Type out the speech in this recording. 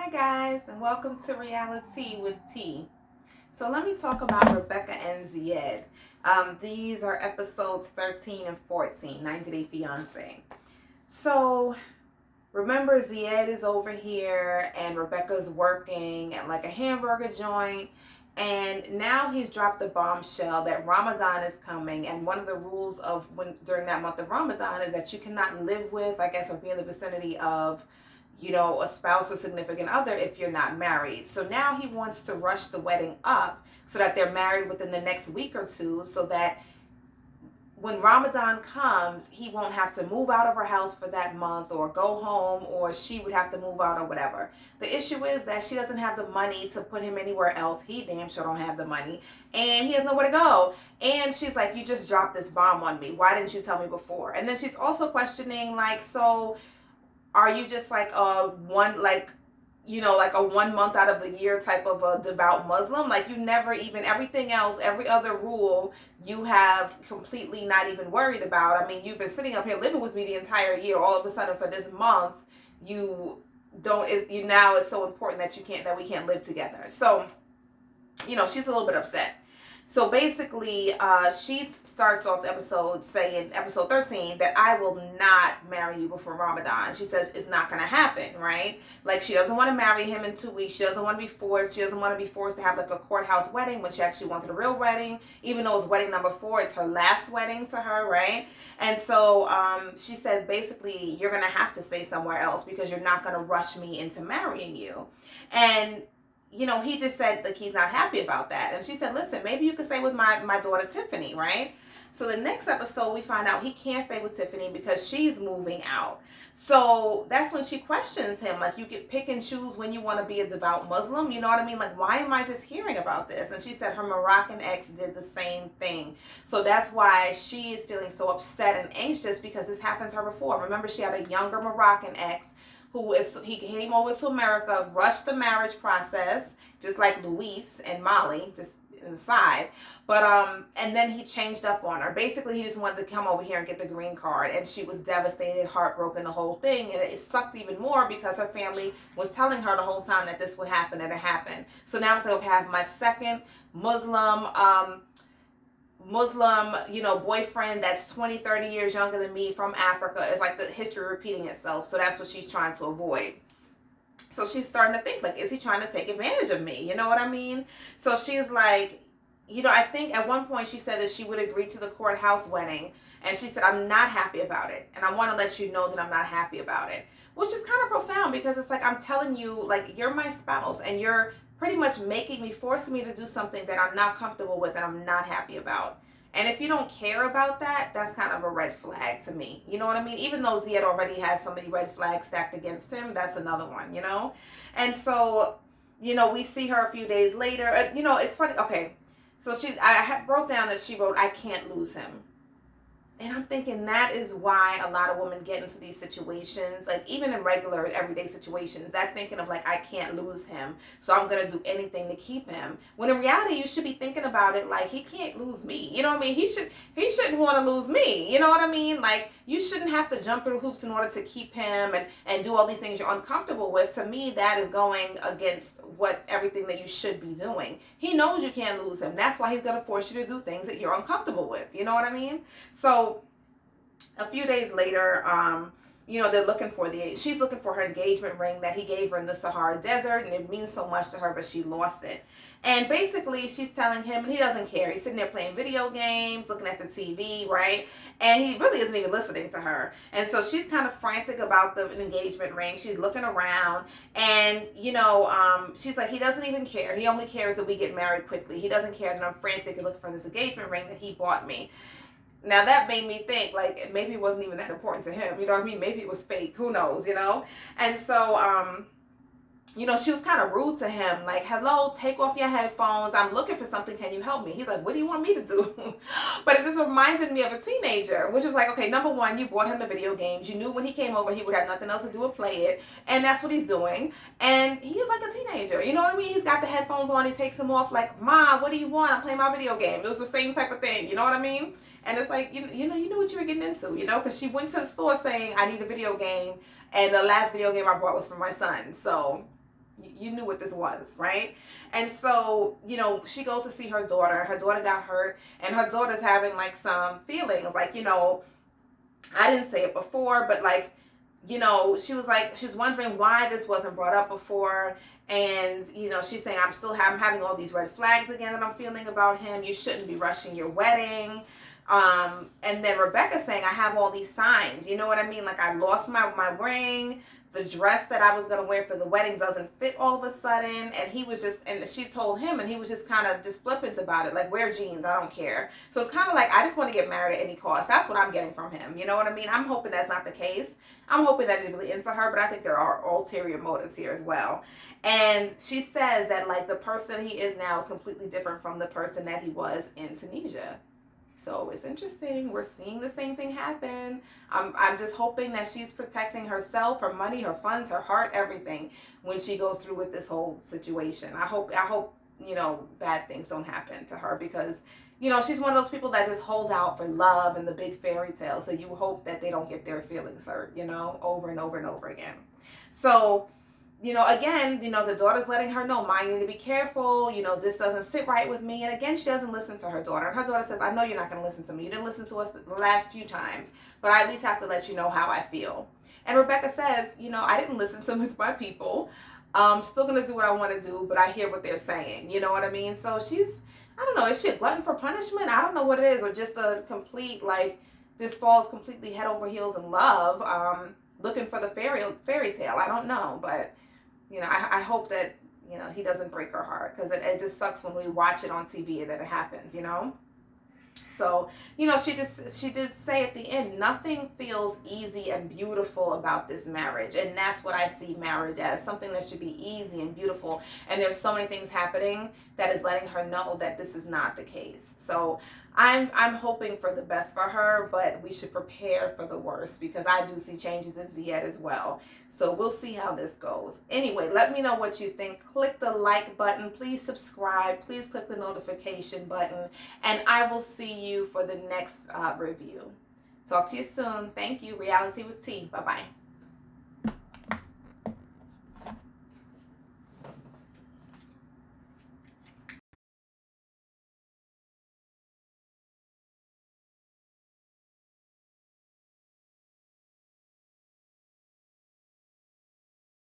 Hi guys, and welcome to Reality with T. So let me talk about Rebecca and Zied. These are episodes 13 and 14, 90 Day Fiance. So remember, Zied is over here and Rebecca's working at like a hamburger joint. And now he's dropped the bombshell that Ramadan is coming, and one of the rules of when during that month of Ramadan is that you cannot live with, I guess, or be in the vicinity of, a spouse or significant other if you're not married. So now he wants to rush the wedding up so that they're married within the next week or two, so that when Ramadan comes, he won't have to move out of her house for that month or go home, or she would have to move out or whatever. The issue is that she doesn't have the money to put him anywhere else. He damn sure don't have the money, and he has nowhere to go. And she's like, you just dropped this bomb on me. Why didn't you tell me before? And then she's also questioning, like, so are you just like like a 1 month out of the year type of a devout Muslim? Like, you never even, everything else, every other rule you have completely not even worried about. I mean, you've been sitting up here living with me the entire year. All of a sudden for this month, you don't, is you now it's so important that we can't live together. So, she's a little bit upset. So basically, she starts off the episode saying, episode 13, that I will not marry you before Ramadan. She says it's not going to happen, right? Like, she doesn't want to marry him in 2 weeks. She doesn't want to be forced. She doesn't want to be forced to have like a courthouse wedding when she actually wanted a real wedding. Even though it's wedding number 4, it's her last wedding to her, right? And so she says, basically, you're going to have to stay somewhere else because you're not going to rush me into marrying you. And he just said, like, he's not happy about that. And she said, listen, maybe you could stay with my daughter Tiffany, right? So the next episode, we find out he can't stay with Tiffany because she's moving out. So that's when she questions him, like, you get pick and choose when you want to be a devout Muslim. You know what I mean? Like, why am I just hearing about this? And she said her Moroccan ex did the same thing. So that's why she is feeling so upset and anxious, because this happened to her before. Remember, she had a younger Moroccan ex he came over to America, rushed the marriage process, just like Luis and Molly, just inside. But and then he changed up on her. Basically, he just wanted to come over here and get the green card, and she was devastated, heartbroken, the whole thing. And it sucked even more because her family was telling her the whole time that this would happen, and it happened. So now it's like, okay, I have my second Muslim, boyfriend that's 20, 30 years younger than me from Africa. It's like the history repeating itself. So that's what she's trying to avoid. So she's starting to think, like, is he trying to take advantage of me? You know what I mean? So she's like, I think at one point she said that she would agree to the courthouse wedding. And she said, I'm not happy about it. And I want to let you know that I'm not happy about it. Which is kind of profound, because it's like, I'm telling you, like, you're my spouse and you're pretty much forcing me to do something that I'm not comfortable with and I'm not happy about. And if you don't care about that, that's kind of a red flag to me. You know what I mean? Even though Zied already has so many red flags stacked against him, that's another one, And so, we see her a few days later. It's funny. Okay. So I wrote down that she wrote, I can't lose him. And I'm thinking that is why a lot of women get into these situations, like even in regular everyday situations, that thinking of like, I can't lose him, so I'm going to do anything to keep him. When in reality, you should be thinking about it like, he can't lose me. You know what I mean? He shouldn't want to lose me. You know what I mean? Like, you shouldn't have to jump through hoops in order to keep him and do all these things you're uncomfortable with. To me, that is going against everything that you should be doing. He knows you can't lose him. That's why he's going to force you to do things that you're uncomfortable with. You know what I mean? So a few days later, she's looking for her engagement ring that he gave her in the Sahara Desert, and it means so much to her, but she lost it. And basically, she's telling him, and he doesn't care. He's sitting there playing video games, looking at the TV, right? And he really isn't even listening to her. And so she's kind of frantic about the engagement ring. She's looking around, and, she's like, he doesn't even care. He only cares that we get married quickly. He doesn't care that I'm frantic and looking for this engagement ring that he bought me. Now, that made me think, like, maybe it wasn't even that important to him. You know what I mean? Maybe it was fake. Who knows, And so, she was kind of rude to him. Like, hello, take off your headphones. I'm looking for something. Can you help me? He's like, what do you want me to do? But it just reminded me of a teenager, which was like, okay, number one, you bought him the video games. You knew when he came over, he would have nothing else to do but play it. And that's what he's doing. And he is like a teenager. You know what I mean? He's got the headphones on. He takes them off like, Ma, what do you want? I'm playing my video game. It was the same type of thing. You know what I mean? And it's like, you knew what you were getting into, because she went to the store saying, I need a video game. And the last video game I bought was for my son. So You knew what this was, right? And so, she goes to see her daughter. Her daughter got hurt, and her daughter's having like some feelings, like, I didn't say it before, but like, she was like, she was wondering why this wasn't brought up before. And, she's saying, I'm having all these red flags again that I'm feeling about him. You shouldn't be rushing your wedding. And then Rebecca's saying, I have all these signs. You know what I mean? Like, I lost my ring. The dress that I was going to wear for the wedding doesn't fit all of a sudden. And he was just, and she told him, and he was just kind of just flippant about it. Like, wear jeans, I don't care. So it's kind of like, I just want to get married at any cost. That's what I'm getting from him. You know what I mean? I'm hoping that's not the case. I'm hoping that he's really into her, but I think there are ulterior motives here as well. And she says that, like, the person he is now is completely different from the person that he was in Tunisia. So it's interesting. We're seeing the same thing happen. I'm just hoping that she's protecting herself, her money, her funds, her heart, everything when she goes through with this whole situation. I hope bad things don't happen to her, because she's one of those people that just hold out for love and the big fairy tale. So you hope that they don't get their feelings hurt, over and over and over again. So again, the daughter's letting her know, Ma, you need to be careful. This doesn't sit right with me. And again, she doesn't listen to her daughter. And her daughter says, I know you're not going to listen to me. You didn't listen to us the last few times, but I at least have to let you know how I feel. And Rebecca says, I didn't listen to my people. I'm still going to do what I want to do, but I hear what they're saying. You know what I mean? So she's, I don't know, is she a glutton for punishment? I don't know what it is, or just a complete, like, just falls completely head over heels in love, looking for the fairy tale. I don't know, but I hope that, he doesn't break her heart, because it just sucks when we watch it on TV that it happens, So, she did say at the end, nothing feels easy and beautiful about this marriage. And that's what I see marriage as, something that should be easy and beautiful. And there's so many things happening that is letting her know that this is not the case. So I'm hoping for the best for her, but we should prepare for the worst, because I do see changes in Zied as well. So we'll see how this goes. Anyway, let me know what you think. Click the like button. Please subscribe. Please click the notification button. And I will see you for the next review. Talk to you soon. Thank you. Reality with T. Bye-bye.